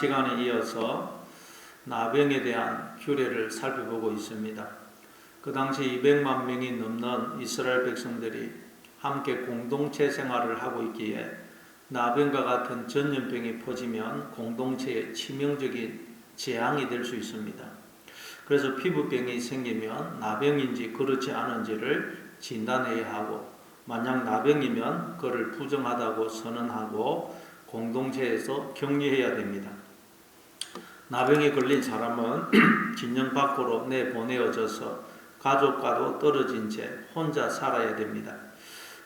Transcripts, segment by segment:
시간에 이어서 나병에 대한 규례를 살펴보고 있습니다. 그 당시 200만 명이 넘는 이스라엘 백성들이 함께 공동체 생활을 하고 있기에 나병과 같은 전염병이 퍼지면 공동체에 치명적인 재앙이 될 수 있습니다. 그래서 피부병이 생기면 나병인지 그렇지 않은지를 진단해야 하고, 만약 나병이면 그를 부정하다고 선언하고 공동체에서 격리해야 됩니다. 나병에 걸린 사람은 진영 밖으로 내보내어져서 가족과도 떨어진 채 혼자 살아야 됩니다.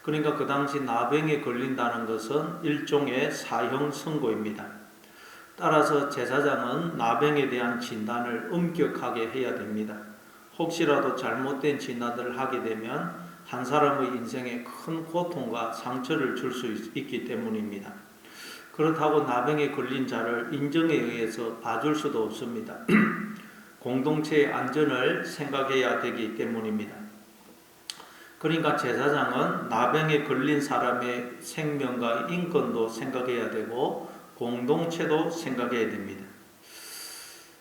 그러니까 그 당시 나병에 걸린다는 것은 일종의 사형 선고입니다. 따라서 제사장은 나병에 대한 진단을 엄격하게 해야 됩니다. 혹시라도 잘못된 진단을 하게 되면 한 사람의 인생에 큰 고통과 상처를 줄 수 있기 때문입니다. 그렇다고 나병에 걸린 자를 인정에 의해서 봐줄 수도 없습니다. 공동체의 안전을 생각해야 되기 때문입니다. 그러니까 제사장은 나병에 걸린 사람의 생명과 인권도 생각해야 되고 공동체도 생각해야 됩니다.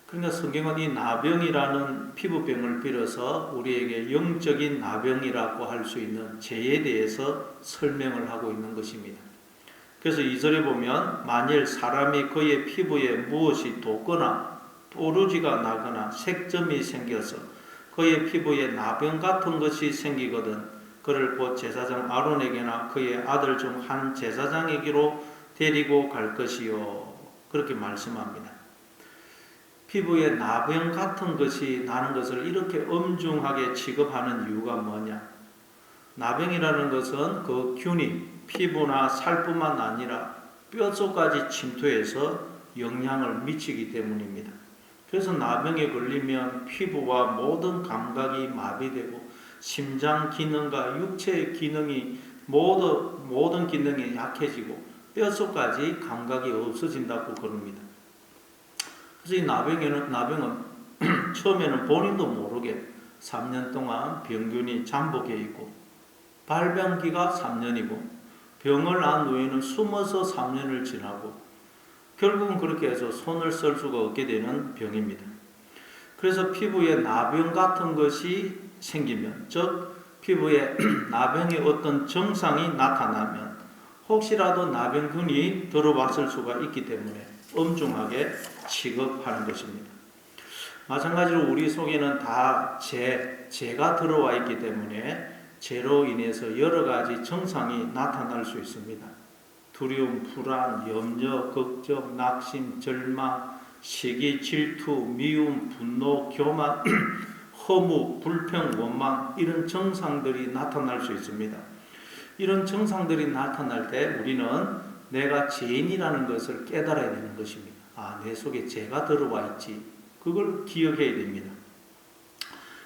그러니까 성경은 이 나병이라는 피부병을 빌어서 우리에게 영적인 나병이라고 할 수 있는 죄에 대해서 설명을 하고 있는 것입니다. 그래서 2절에 보면 만일 사람이 그의 피부에 무엇이 돋거나 뽀루지가 나거나 색점이 생겨서 그의 피부에 나병 같은 것이 생기거든 그를 곧 제사장 아론에게나 그의 아들 중 한 제사장에게로 데리고 갈 것이요. 그렇게 말씀합니다. 피부에 나병 같은 것이 나는 것을 이렇게 엄중하게 취급하는 이유가 뭐냐? 나병이라는 것은 그 균이 피부나 살뿐만 아니라 뼛속까지 침투해서 영향을 미치기 때문입니다. 그래서 나병에 걸리면 피부와 모든 감각이 마비되고 심장 기능과 육체의 기능이 모든 기능이 약해지고 뼛속까지 감각이 없어진다고 그럽니다. 그래서 이 나병은 처음에는 본인도 모르게 3년 동안 병균이 잠복해 있고 발병기가 3년이고 병을 난 후에는 숨어서 3년을 지나고 결국은 그렇게 해서 손을 쓸 수가 없게 되는 병입니다. 그래서 피부에 나병 같은 것이 생기면, 즉 피부에 나병의 어떤 증상이 나타나면 혹시라도 나병균이 들어왔을 수가 있기 때문에 엄중하게 취급하는 것입니다. 마찬가지로 우리 속에는 다 죄가 들어와 있기 때문에 죄로 인해서 여러 가지 증상이 나타날 수 있습니다. 두려움, 불안, 염려, 걱정, 낙심, 절망, 시기, 질투, 미움, 분노, 교만, 허무, 불평, 원망, 이런 증상들이 나타날 수 있습니다. 이런 증상들이 나타날 때 우리는 내가 죄인이라는 것을 깨달아야 되는 것입니다. 내 속에 죄가 들어와 있지. 그걸 기억해야 됩니다.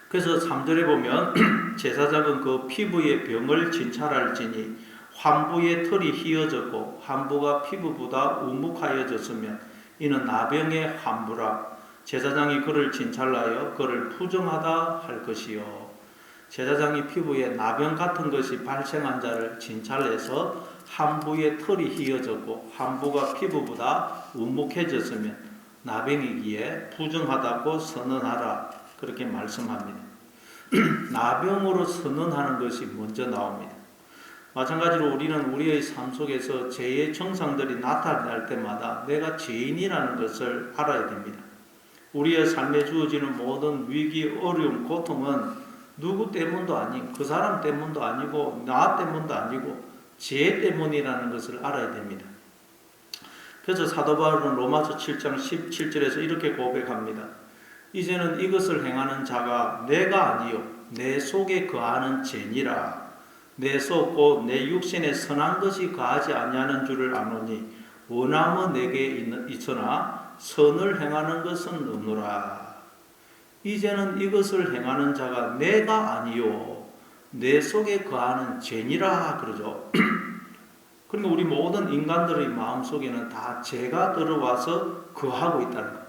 그래서 3절에 보면 제사장은 그 피부의 병을 진찰할지니 환부의 털이 휘어졌고 환부가 피부보다 우묵하여졌으면 이는 나병의 환부라. 제사장이 그를 진찰하여 그를 부정하다 할 것이요. 제사장이 피부에 나병 같은 것이 발생한 자를 진찰해서 환부의 털이 휘어졌고 환부가 피부보다 우묵해졌으면 나병이기에 부정하다고 선언하라. 그렇게 말씀합니다. 나병으로 선언하는 것이 먼저 나옵니다. 마찬가지로 우리는 우리의 삶 속에서 죄의 증상들이 나타날 때마다 내가 죄인이라는 것을 알아야 됩니다. 우리의 삶에 주어지는 모든 위기, 어려움, 고통은 누구 때문도 아니고 그 사람 때문도 아니고 나 때문도 아니고 죄 때문이라는 것을 알아야 됩니다. 그래서 사도 바울은 로마서 7장 17절에서 이렇게 고백합니다. 이제는 이것을 행하는 자가 내가 아니요 내 속에 거하는 죄니라. 내 속 곧 내 육신에 선한 것이 거하지 아니하는 줄을 아노니 원함은 내게 있으나 선을 행하는 것은 없노라. 이제는 이것을 행하는 자가 내가 아니요 내 속에 거하는 죄니라 그러죠. 그러니까 우리 모든 인간들의 마음속에는 다 죄가 들어와서 거하고 있다는 것.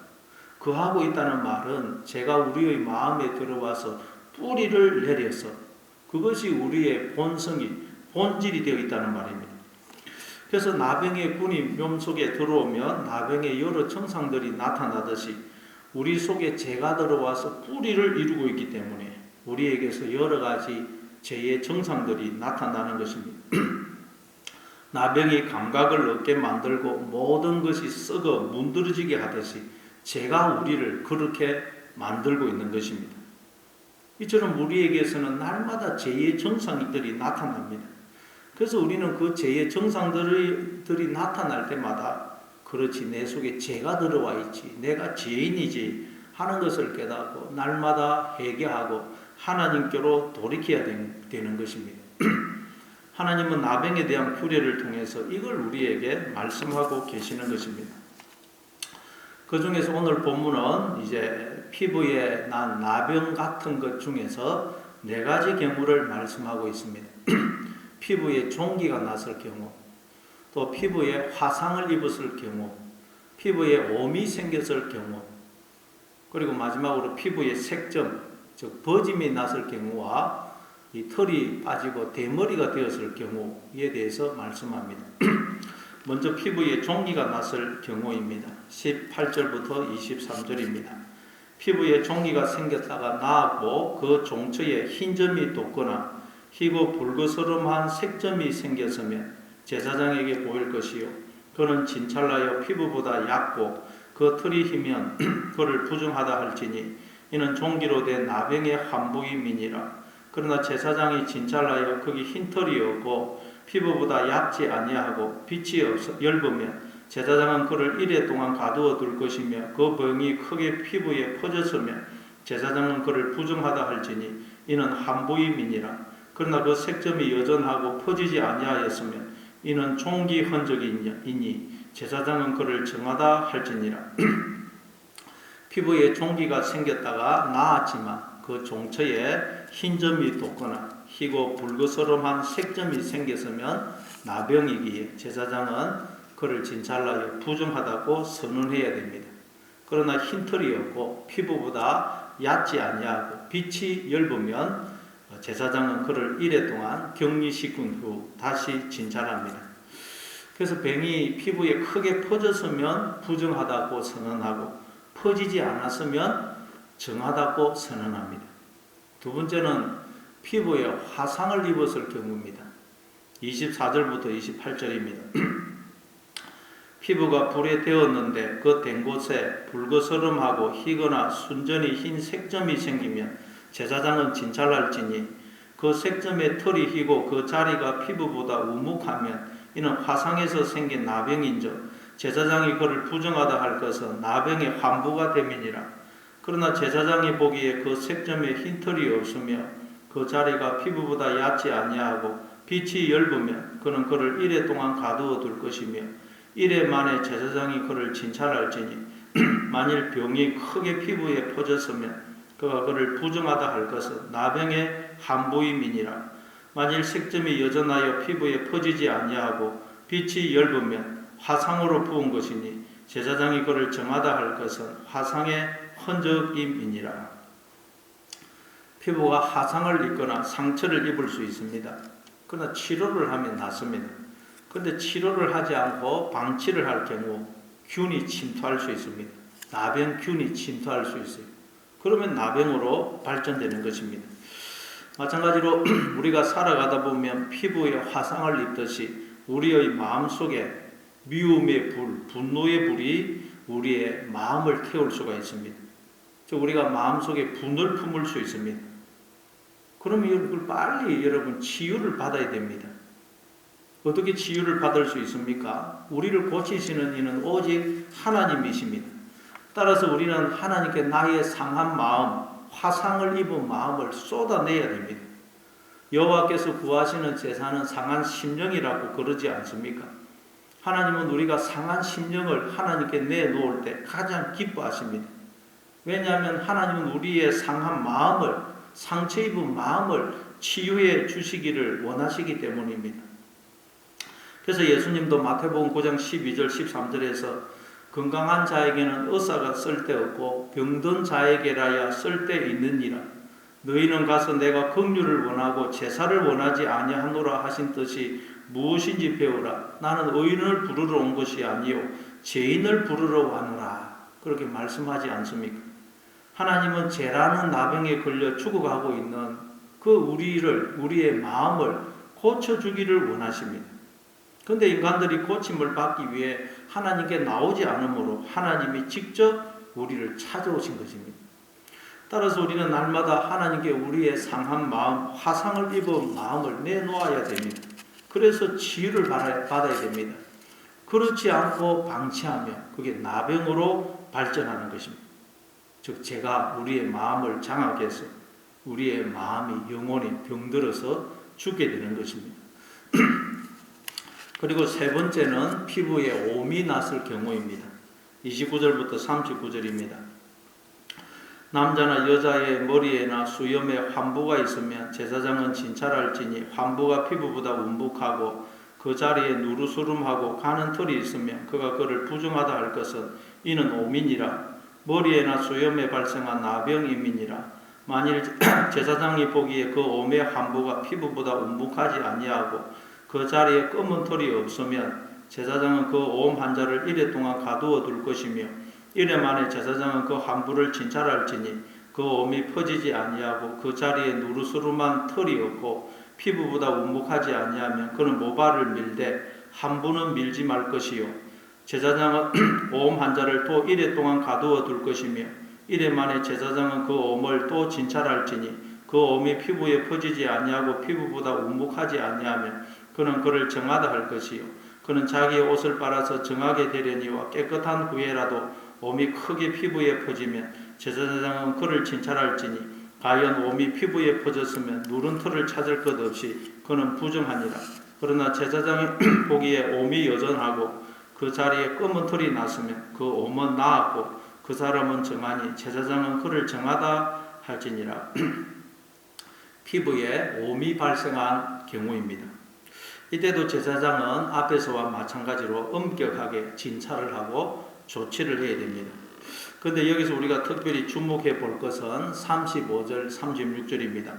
거하고 있다는 말은 죄가 우리의 마음에 들어와서 뿌리를 내려서 그것이 우리의 본성이 본질이 되어 있다는 말입니다. 그래서 나병의 군이 몸 속에 들어오면 나병의 여러 증상들이 나타나듯이 우리 속에 죄가 들어와서 뿌리를 이루고 있기 때문에 우리에게서 여러 가지 죄의 증상들이 나타나는 것입니다. 나병이 감각을 얻게 만들고 모든 것이 썩어 문드러지게 하듯이 죄가 우리를 그렇게 만들고 있는 것입니다. 이처럼 우리에게서는 날마다 죄의 증상들이 나타납니다. 그래서 우리는 그 죄의 증상들이 나타날 때마다 그렇지, 내 속에 죄가 들어와 있지, 내가 죄인이지 하는 것을 깨닫고 날마다 회개하고 하나님께로 돌이켜야 되는 것입니다. 하나님은 나병에 대한 규례를 통해서 이걸 우리에게 말씀하고 계시는 것입니다. 그 중에서 오늘 본문은 이제 피부에 난 나병 같은 것 중에서 4가지 경우를 말씀하고 있습니다. 피부에 종기가 났을 경우, 또 피부에 화상을 입었을 경우, 피부에 오미 생겼을 경우, 그리고 마지막으로 피부에 색점, 즉 버짐이 났을 경우와 이 털이 빠지고 대머리가 되었을 경우에 대해서 말씀합니다. 먼저 피부에 종기가 났을 경우입니다. 18절부터 23절입니다. 피부에 종기가 생겼다가 나았고 그 종처에 흰 점이 돋거나 희고 붉으스름한 색점이 생겼으면 제사장에게 보일 것이요 그는 진찰나여 피부보다 얕고 그 털이 희면 그를 부정하다 할지니 이는 종기로 된 나병의 환부임이니라. 그러나 제사장이 진찰하여 거기 흰 털이 없고 피부보다 얕지 아니하고 빛이 엷으면 제사장은 그를 이레 동안 가두어 둘 것이며 그 병이 크게 피부에 퍼졌으면 제사장은 그를 부정하다 할지니 이는 환부임이니라. 그러나 그 색점이 여전하고 퍼지지 아니하였으면 이는 종기 흔적이니 제사장은 그를 정하다 할지니라. 피부에 종기가 생겼다가 나았지만 그 종처에 흰 점이 돋거나 희고 붉으스름한 색점이 생겼으면 나병이기에 제사장은 그를 진찰하여 부정하다고 선언해야 됩니다. 그러나 흰 털이 없고 피부보다 얕지 아니하고 빛이 엷으면 제사장은 그를 이레 동안 격리시킨 후 다시 진찰합니다. 그래서 병이 피부에 크게 퍼졌으면 부정하다고 선언하고 퍼지지 않았으면 정하다고 선언합니다. 두 번째는 피부에 화상을 입었을 경우입니다. 24절부터 28절입니다. 피부가 불에 데웠는데 그 된 곳에 붉으스름하고 희거나 순전히 흰 색점이 생기면 제사장은 진찰할지니 그 색점의 털이 희고 그 자리가 피부보다 우묵하면 이는 화상에서 생긴 나병인즉 제사장이 그를 부정하다 할 것은 나병의 환부가 됨이니라. 그러나 제사장이 보기에 그 색점에 흰 털이 없으며 그 자리가 피부보다 얕지 아니하고 빛이 엷으면 그는 그를 이레 동안 가두어 둘 것이며 이레 만에 제사장이 그를 진찰할지니 만일 병이 크게 피부에 퍼졌으면 그가 그를 부정하다 할 것은 나병의 환부임이니라. 만일 색점이 여전하여 피부에 퍼지지 아니하고 빛이 엷으면 화상으로 부은 것이니 제사장이 그를 정하다 할 것은 화상의 흔적임이니라. 피부가 화상을 입거나 상처를 입을 수 있습니다. 그러나 치료를 하면 낫습니다. 그런데 치료를 하지 않고 방치를 할 경우 균이 침투할 수 있습니다. 나병균이 침투할 수 있어요. 그러면 나병으로 발전되는 것입니다. 마찬가지로 우리가 살아가다 보면 피부에 화상을 입듯이 우리의 마음속에 미움의 불, 분노의 불이 우리의 마음을 태울 수가 있습니다. 우리가 마음속에 분을 품을 수 있습니다. 그러면 이걸 빨리 여러분 치유를 받아야 됩니다. 어떻게 치유를 받을 수 있습니까? 우리를 고치시는 이는 오직 하나님이십니다. 따라서 우리는 하나님께 나의 상한 마음, 화상을 입은 마음을 쏟아내야 됩니다. 여호와께서 구하시는 제사는 상한 심령이라고 그러지 않습니까? 하나님은 우리가 상한 심령을 하나님께 내놓을 때 가장 기뻐하십니다. 왜냐하면 하나님은 우리의 상한 마음을, 상처 입은 마음을 치유해 주시기를 원하시기 때문입니다. 그래서 예수님도 마태복음 9장 12절 13절에서 건강한 자에게는 의사가 쓸데없고 병든 자에게라야 쓸데있느니라. 너희는 가서 내가 긍휼을 원하고 제사를 원하지 아니하노라 하신 뜻이 무엇인지 배우라. 나는 의인을 부르러 온 것이 아니요 죄인을 부르러 왔노라. 그렇게 말씀하지 않습니까? 하나님은 죄라는 나병에 걸려 죽어가고 있는 그 우리의 마음을 고쳐주기를 원하십니다. 그런데 인간들이 고침을 받기 위해 하나님께 나오지 않으므로 하나님이 직접 우리를 찾아오신 것입니다. 따라서 우리는 날마다 하나님께 우리의 상한 마음, 화상을 입은 마음을 내놓아야 됩니다. 그래서 치유를 받아야 됩니다. 그렇지 않고 방치하면 그게 나병으로 발전하는 것입니다. 즉 죄가 우리의 마음을 장악해서 우리의 마음이 영혼이 병들어서 죽게 되는 것입니다. 그리고 세 번째는 피부에 오미 났을 경우입니다. 29절부터 39절입니다. 남자나 여자의 머리에나 수염에 환부가 있으면 제사장은 진찰할지니 환부가 피부보다 움북하고 그 자리에 누르스름하고 가는 털이 있으면 그가 그를 부정하다 할 것은 이는 오민이라. 머리에나 수염에 발생한 나병임이니라. 만일 제사장이 보기에 그 오매 환부가 피부보다 움북하지 아니하고 그 자리에 검은 털이 없으면 제사장은 그 옴 환자를 이래 동안 가두어 둘 것이며 이래 만에 제사장은 그 환부를 진찰할지니 그 옴이 퍼지지 아니하고 그 자리에 누르스름한 털이 없고 피부보다 움북하지 아니하면 그는 모발을 밀되 환부는 밀지 말 것이요 제사장은 옴 환자를 또 이래 동안 가두어 둘 것이며 이래 만에 제사장은 그 옴을 또 진찰할지니 그 옴이 피부에 퍼지지 아니하고 피부보다 움북하지 아니하면 그는 그를 정하다 할 것이요 그는 자기의 옷을 빨아서 정하게 되려니와 깨끗한 후에라도 옴이 크게 피부에 퍼지면 제사장은 그를 진찰할지니 과연 옴이 피부에 퍼졌으면 누른 털을 찾을 것 없이 그는 부정하니라. 그러나 제사장이 보기에 옴이 여전하고 그 자리에 검은 털이 났으면 그 옴은 나았고 그 사람은 정하니 제사장은 그를 정하다 할지니라. 피부에 옴이 발생한 경우입니다. 이때도 제사장은 앞에서와 마찬가지로 엄격하게 진찰을 하고 조치를 해야 됩니다. 그런데 여기서 우리가 특별히 주목해 볼 것은 35절, 36절입니다.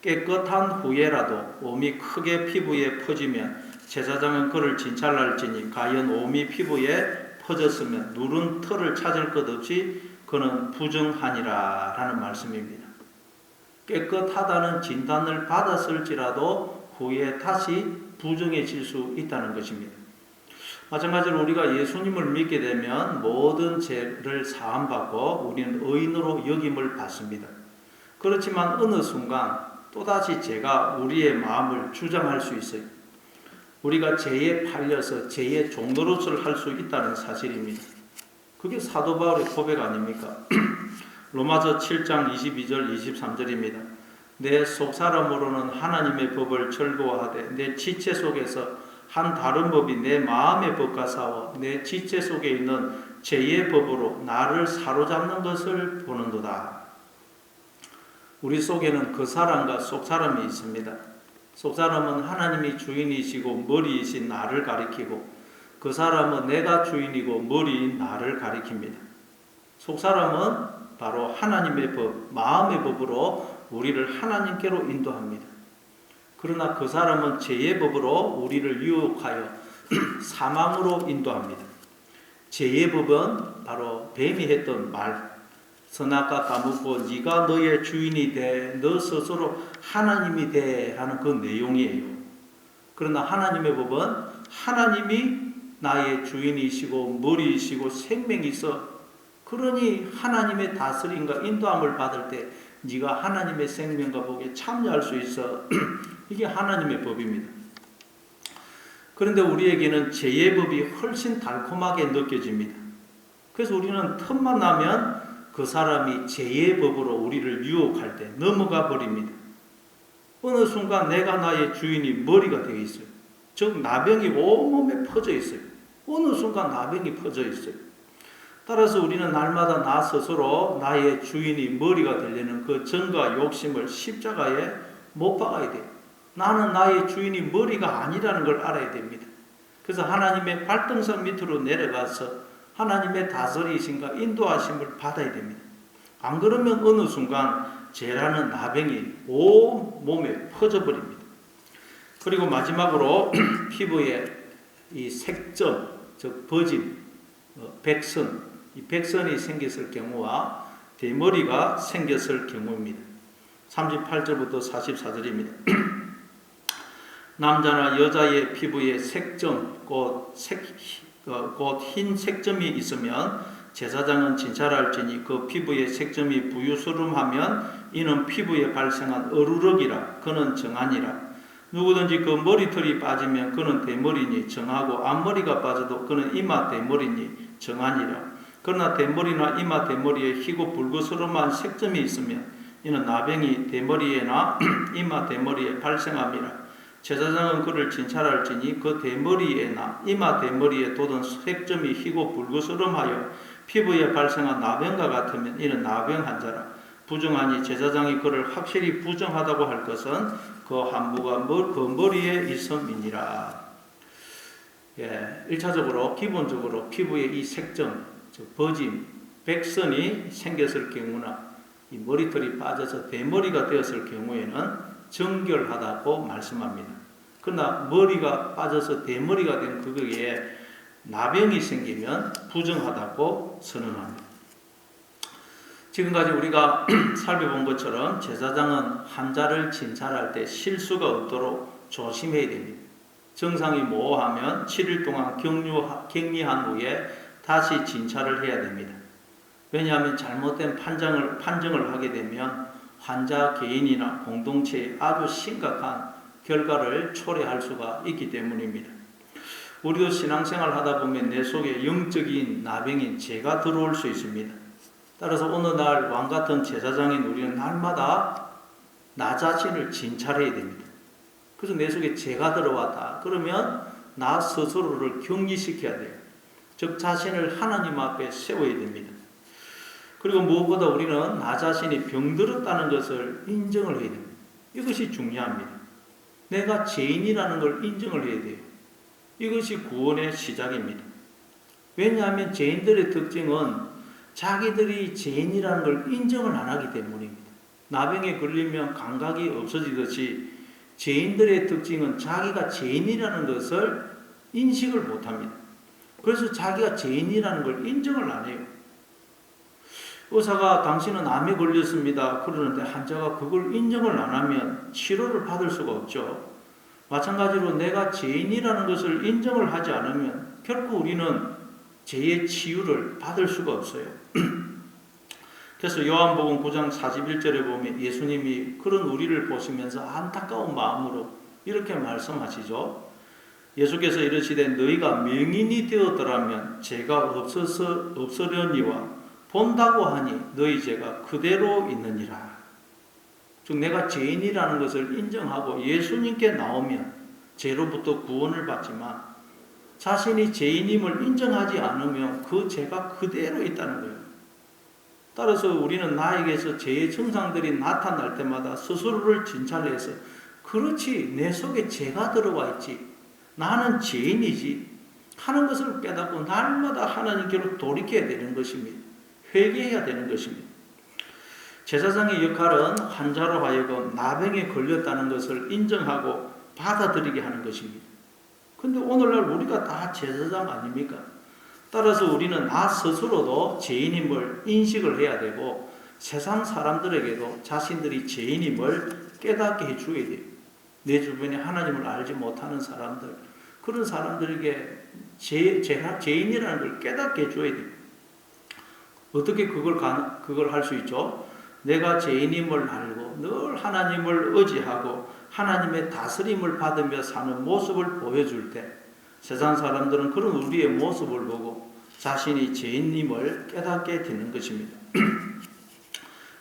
깨끗한 후에라도 옴이 크게 피부에 퍼지면 제사장은 그를 진찰할지니 과연 옴이 피부에 퍼졌으면 누른 털을 찾을 것 없이 그는 부정하니라 라는 말씀입니다. 깨끗하다는 진단을 받았을지라도 후에 다시 부정해질 수 있다는 것입니다. 마찬가지로 우리가 예수님을 믿게 되면 모든 죄를 사함받고 우리는 의인으로 여김을 받습니다. 그렇지만 어느 순간 또다시 죄가 우리의 마음을 주장할 수 있어요. 우리가 죄에 팔려서 죄의 종노릇을 할 수 있다는 사실입니다. 그게 사도 바울의 고백 아닙니까? 로마서 7장 22절 23절입니다. 내 속사람으로는 하나님의 법을 즐거워하되 내 지체 속에서 한 다른 법이 내 마음의 법과 싸워 내 지체 속에 있는 죄의 법으로 나를 사로잡는 것을 보는도다. 우리 속에는 그 사람과 속사람이 있습니다. 속사람은 하나님이 주인이시고 머리이신 나를 가리키고 그 사람은 내가 주인이고 머리인 나를 가리킵니다. 속사람은 바로 하나님의 법, 마음의 법으로 우리를 하나님께로 인도합니다. 그러나 그 사람은 죄의 법으로 우리를 유혹하여 사망으로 인도합니다. 죄의 법은 바로 뱀이 했던 말, 선악과 까먹고 네가 너의 주인이 돼, 너 스스로 하나님이 돼 라는 그 내용이에요. 그러나 하나님의 법은 하나님이 나의 주인이시고 머리이시고 생명이 있어. 그러니 하나님의 다스림과 인도함을 받을 때 네가 하나님의 생명과 복에 참여할 수 있어. 이게 하나님의 법입니다. 그런데 우리에게는 죄의 법이 훨씬 달콤하게 느껴집니다. 그래서 우리는 틈만 나면 그 사람이 죄의 법으로 우리를 유혹할 때 넘어가 버립니다. 어느 순간 내가 나의 주인이 머리가 되어 있어요. 즉 나병이 온몸에 퍼져 있어요. 어느 순간 나병이 퍼져 있어요. 따라서 우리는 날마다 나 스스로 나의 주인이 머리가 되려는 그 정과 욕심을 십자가에 못 박아야 돼요. 나는 나의 주인이 머리가 아니라는 걸 알아야 됩니다. 그래서 하나님의 발등상 밑으로 내려가서 하나님의 다스리심과 인도하심을 받아야 됩니다. 안 그러면 어느 순간 죄라는 나병이 온 몸에 퍼져버립니다. 그리고 마지막으로 피부에 이 색점, 즉 버짐, 백선, 이 백선이 생겼을 경우와 대머리가 생겼을 경우입니다. 38절부터 44절입니다. 남자나 여자의 피부에 색점, 곧 흰 색점이 있으면 제사장은 진찰할지니 그 피부에 색점이 부유스름하면 이는 피부에 발생한 어루럭이라 그는 정하니라. 누구든지 그 머리털이 빠지면 그는 대머리니 정하고 앞머리가 빠져도 그는 이마 대머리니 정하니라. 그러나 대머리나 이마 대머리에 희고 붉으스름한 색점이 있으면 이는 나병이 대머리에나 이마 대머리에 발생함이라. 제사장은 그를 진찰할지니 그 대머리에나 이마 대머리에 돋은 색점이 희고 붉으스름하여 피부에 발생한 나병과 같으면 이는 나병 환자라. 부정하니 제사장이 그를 확실히 부정하다고 할 것은 그 한부가 그 머리에 있음이니라. 1차적으로 기본적으로 피부에 이 색점, 즉 버짐, 백선이 생겼을 경우나 이 머리털이 빠져서 대머리가 되었을 경우에는 정결하다고 말씀합니다. 그러나 머리가 빠져서 대머리가 된 그거에 나병이 생기면 부정하다고 선언합니다. 지금까지 우리가 살펴본 것처럼 제사장은 환자를 진찰할 때 실수가 없도록 조심해야 됩니다. 증상이 모호하면 7일 동안 격리한 후에 다시 진찰을 해야 됩니다. 왜냐하면 잘못된 판정을 하게 되면 환자 개인이나 공동체에 아주 심각한 결과를 초래할 수가 있기 때문입니다. 우리도 신앙생활 하다 보면 내 속에 영적인 나병인 죄가 들어올 수 있습니다. 따라서 어느 날 왕같은 제사장인 우리는 날마다 나 자신을 진찰해야 됩니다. 그래서 내 속에 죄가 들어왔다. 그러면 나 스스로를 격리시켜야 돼요. 즉 자신을 하나님 앞에 세워야 됩니다. 그리고 무엇보다 우리는 나 자신이 병들었다는 것을 인정을 해야 됩니다. 이것이 중요합니다. 내가 죄인이라는 걸 인정을 해야 돼요. 이것이 구원의 시작입니다. 왜냐하면 죄인들의 특징은 자기들이 죄인이라는 걸 인정을 안 하기 때문입니다. 나병에 걸리면 감각이 없어지듯이 죄인들의 특징은 자기가 죄인이라는 것을 인식을 못합니다. 그래서 자기가 죄인이라는 걸 인정을 안 해요. 의사가 당신은 암에 걸렸습니다. 그러는데 환자가 그걸 인정을 안 하면 치료를 받을 수가 없죠. 마찬가지로 내가 죄인이라는 것을 인정을 하지 않으면 결코 우리는 죄의 치유를 받을 수가 없어요. 그래서 요한복음 9장 41절에 보면 예수님이 그런 우리를 보시면서 안타까운 마음으로 이렇게 말씀하시죠. 예수께서 이르시되 너희가 명인이 되었더라면 죄가 없으려니와 본다고 하니 너희 죄가 그대로 있느니라. 즉 내가 죄인이라는 것을 인정하고 예수님께 나오면 죄로부터 구원을 받지만 자신이 죄인임을 인정하지 않으면 그 죄가 그대로 있다는 거예요. 따라서 우리는 나에게서 죄의 증상들이 나타날 때마다 스스로를 진찰해서 그렇지 내 속에 죄가 들어와 있지 나는 죄인이지 하는 것을 깨닫고 날마다 하나님께로 돌이켜야 되는 것입니다. 회개해야 되는 것입니다. 제사장의 역할은 환자로 하여금 나병에 걸렸다는 것을 인정하고 받아들이게 하는 것입니다. 근데 오늘날 우리가 다 제사장 아닙니까? 따라서 우리는 나 스스로도 죄인임을 인식을 해야 되고 세상 사람들에게도 자신들이 죄인임을 깨닫게 해줘야 돼요. 내 주변에 하나님을 알지 못하는 사람들, 그런 사람들에게 죄인이라는 걸 깨닫게 해줘야 돼요. 어떻게 그걸 할 수 있죠? 내가 죄인임을 알고 늘 하나님을 의지하고 하나님의 다스림을 받으며 사는 모습을 보여줄 때 세상 사람들은 그런 우리의 모습을 보고 자신이 죄인임을 깨닫게 되는 것입니다.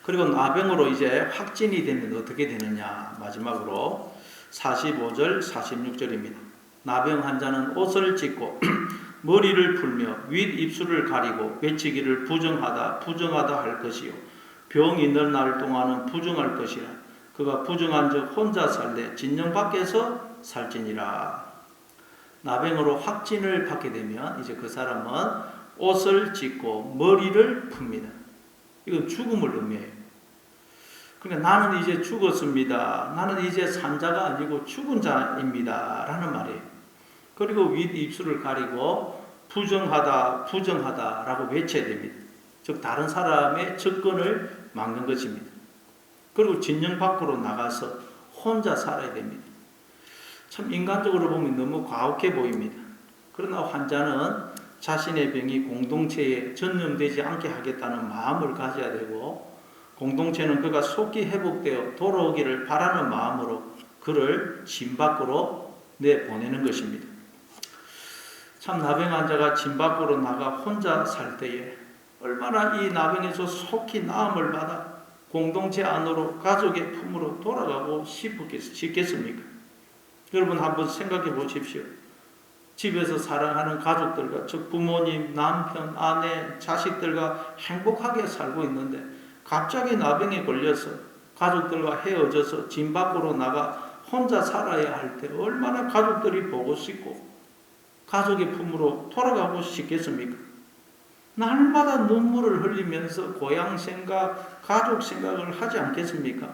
그리고 나병으로 이제 확진이 되면 어떻게 되느냐? 마지막으로 45절 46절입니다. 나병 환자는 옷을 찢고 머리를 풀며 윗입술을 가리고 외치기를 부정하다 할 것이요 병 있는 날 동안은 부정할 것이라. 그가 부정한즉 혼자 살되 진영 밖에서 살지니라. 나병으로 확진을 받게 되면 이제 그 사람은 옷을 찢고 머리를 풉니다. 이건 죽음을 의미해요. 그러니까 나는 이제 죽었습니다. 나는 이제 산 자가 아니고 죽은 자입니다. 라는 말이에요. 그리고 윗 입술을 가리고 부정하다, 부정하다 라고 외쳐야 됩니다. 즉 다른 사람의 접근을 막는 것입니다. 그리고 진영 밖으로 나가서 혼자 살아야 됩니다. 참 인간적으로 보면 너무 가혹해 보입니다. 그러나 환자는 자신의 병이 공동체에 전염되지 않게 하겠다는 마음을 가져야 되고, 공동체는 그가 속히 회복되어 돌아오기를 바라는 마음으로 그를 진 밖으로 내보내는 것입니다. 참 나병 환자가 진 밖으로 나가 혼자 살 때에 얼마나 이 나병에서 속히 나음을 받아 공동체 안으로 가족의 품으로 돌아가고 싶겠습니까? 여러분 한번 생각해 보십시오. 집에서 사랑하는 가족들과, 즉 부모님, 남편, 아내, 자식들과 행복하게 살고 있는데 갑자기 나병에 걸려서 가족들과 헤어져서 진 밖으로 나가 혼자 살아야 할 때 얼마나 가족들이 보고 싶고 가족의 품으로 돌아가고 싶겠습니까? 날마다 눈물을 흘리면서 고향 생각, 가족 생각을 하지 않겠습니까?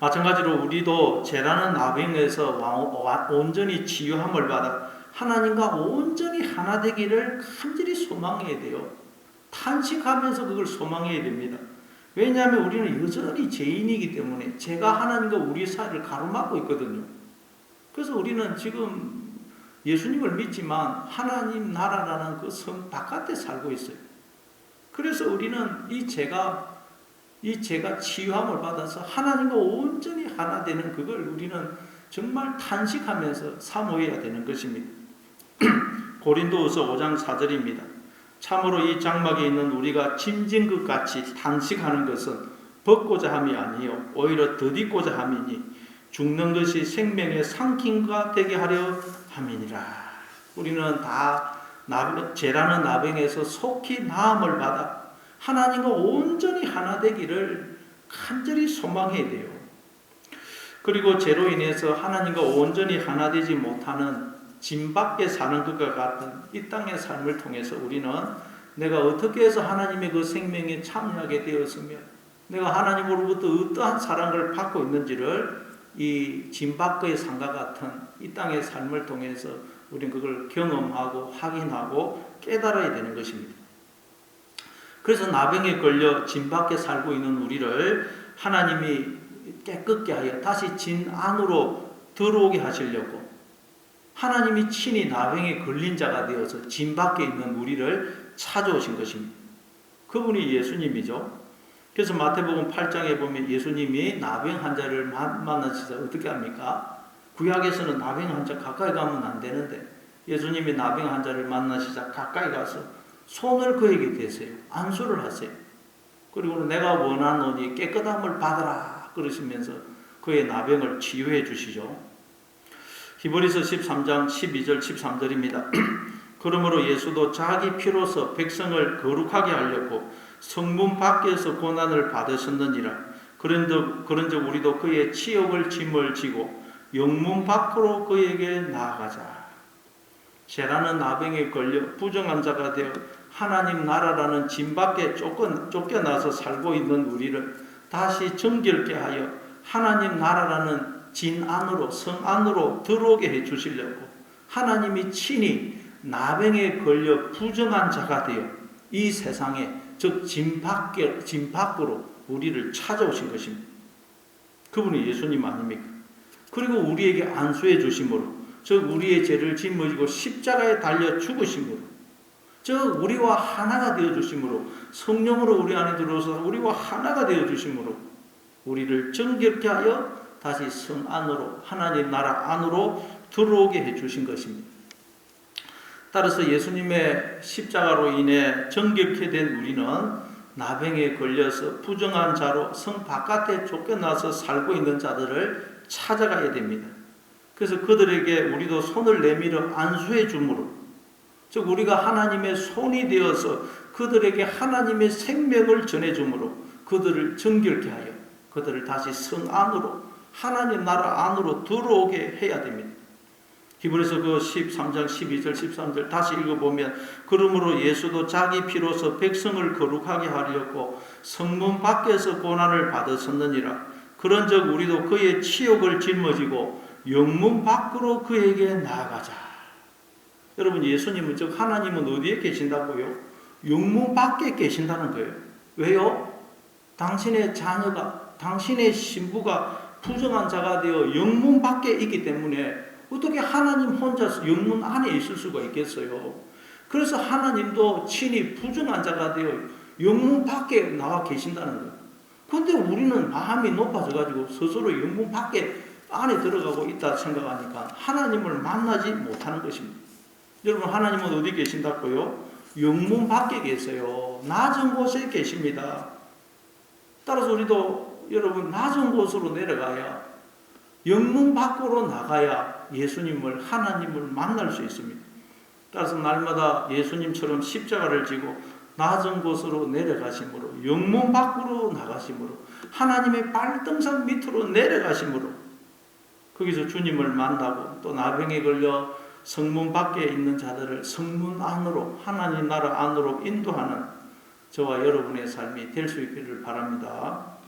마찬가지로 우리도 죄라는 나병에서 온전히 치유함을 받아 하나님과 온전히 하나 되기를 간절히 소망해야 돼요. 탄식하면서 그걸 소망해야 됩니다. 왜냐하면 우리는 여전히 죄인이기 때문에 죄가 하나님과 우리 사이를 가로막고 있거든요. 그래서 우리는 지금 예수님을 믿지만 하나님 나라라는 그 성 바깥에 살고 있어요. 그래서 우리는 이 죄가 치유함을 받아서 하나님과 온전히 하나 되는 그걸 우리는 정말 탄식하면서 사모해야 되는 것입니다. 고린도후서 5장 4절입니다. 참으로 이 장막에 있는 우리가 짐진 것 같이 탄식하는 것은 벗고자 함이 아니요 오히려 더디고자 함이니 죽는 것이 생명의 상킨과 되게 하려 함이니라. 우리는 다 죄라는 나병에서 속히 나음을 받아 하나님과 온전히 하나 되기를 간절히 소망해야 돼요. 그리고 죄로 인해서 하나님과 온전히 하나 되지 못하는 진 밖에 사는 것과 같은 이 땅의 삶을 통해서 우리는 내가 어떻게 해서 하나님의 그 생명에 참여하게 되었으며 내가 하나님으로부터 어떠한 사랑을 받고 있는지를 이 진 밖의 삶과 같은 이 땅의 삶을 통해서 우리는 그걸 경험하고 확인하고 깨달아야 되는 것입니다. 그래서 나병에 걸려 진 밖에 살고 있는 우리를 하나님이 깨끗게 하여 다시 진 안으로 들어오게 하시려고 하나님이 친히 나병에 걸린 자가 되어서 진 밖에 있는 우리를 찾아오신 것입니다. 그분이 예수님이죠. 그래서 마태복음 8장에 보면 예수님이 나병 환자를 만나시자 어떻게 합니까? 구약에서는 나병 환자 가까이 가면 안 되는데 예수님이 나병 환자를 만나시자 가까이 가서 손을 그에게 대세요. 안수를 하세요. 그리고 내가 원하노니 깨끗함을 받으라 그러시면서 그의 나병을 치유해 주시죠. 히브리서 13장 12절 13절입니다. 그러므로 예수도 자기 피로서 백성을 거룩하게 하려고 성문 밖에서 고난을 받으셨느니라. 그런즉 우리도 그의 치욕을 짐을 지고 영문 밖으로 그에게 나아가자. 죄라는 나병에 걸려 부정한 자가 되어 하나님 나라라는 진 밖에 쫓겨나서 살고 있는 우리를 다시 정결케 하여 하나님 나라라는 진 안으로 성 안으로 들어오게 해 주시려고 하나님이 친히 나병에 걸려 부정한 자가 되어 이 세상에 즉 진 밖으로 우리를 찾아오신 것입니다. 그분이 예수님 아닙니까? 그리고 우리에게 안수해 주심으로 즉 우리의 죄를 짊어지고 십자가에 달려 죽으심으로 즉 우리와 하나가 되어 주심으로 성령으로 우리 안에 들어오셔서 우리와 하나가 되어 주심으로 우리를 정결케 하여 다시 성 안으로 하나님 나라 안으로 들어오게 해 주신 것입니다. 따라서 예수님의 십자가로 인해 정결케 된 우리는 나병에 걸려서 부정한 자로 성 바깥에 쫓겨나서 살고 있는 자들을 찾아가야 됩니다. 그래서 그들에게 우리도 손을 내밀어 안수해 주므로 즉 우리가 하나님의 손이 되어서 그들에게 하나님의 생명을 전해 주므로 그들을 정결케 하여 그들을 다시 성 안으로 하나님 나라 안으로 들어오게 해야 됩니다. 히브리서 그 13장 12절 13절 다시 읽어보면 그러므로 예수도 자기 피로서 백성을 거룩하게 하려고 성문 밖에서 고난을 받으셨느니라. 그런즉 우리도 그의 치욕을 짊어지고 영문 밖으로 그에게 나아가자. 여러분, 예수님은 즉 하나님은 어디에 계신다고요? 영문 밖에 계신다는 거예요. 왜요? 당신의 자녀가, 당신의 신부가 부정한 자가 되어 영문 밖에 있기 때문에 어떻게 하나님 혼자서 영문 안에 있을 수가 있겠어요? 그래서 하나님도 친히 부정한 자가 되어 영문 밖에 나와 계신다는 거예요. 근데 우리는 마음이 높아져가지고 스스로 영문 밖에 안에 들어가고 있다 생각하니까 하나님을 만나지 못하는 것입니다. 여러분, 하나님은 어디 계신다고요? 영문 밖에 계세요. 낮은 곳에 계십니다. 따라서 우리도 여러분 낮은 곳으로 내려가야, 영문 밖으로 나가야 예수님을, 하나님을 만날 수 있습니다. 따라서 날마다 예수님처럼 십자가를 지고 낮은 곳으로 내려가심으로, 영문 밖으로 나가심으로, 하나님의 발등상 밑으로 내려가심으로 거기서 주님을 만나고 또 나병에 걸려 성문 밖에 있는 자들을 성문 안으로, 하나님 나라 안으로 인도하는 저와 여러분의 삶이 될 수 있기를 바랍니다.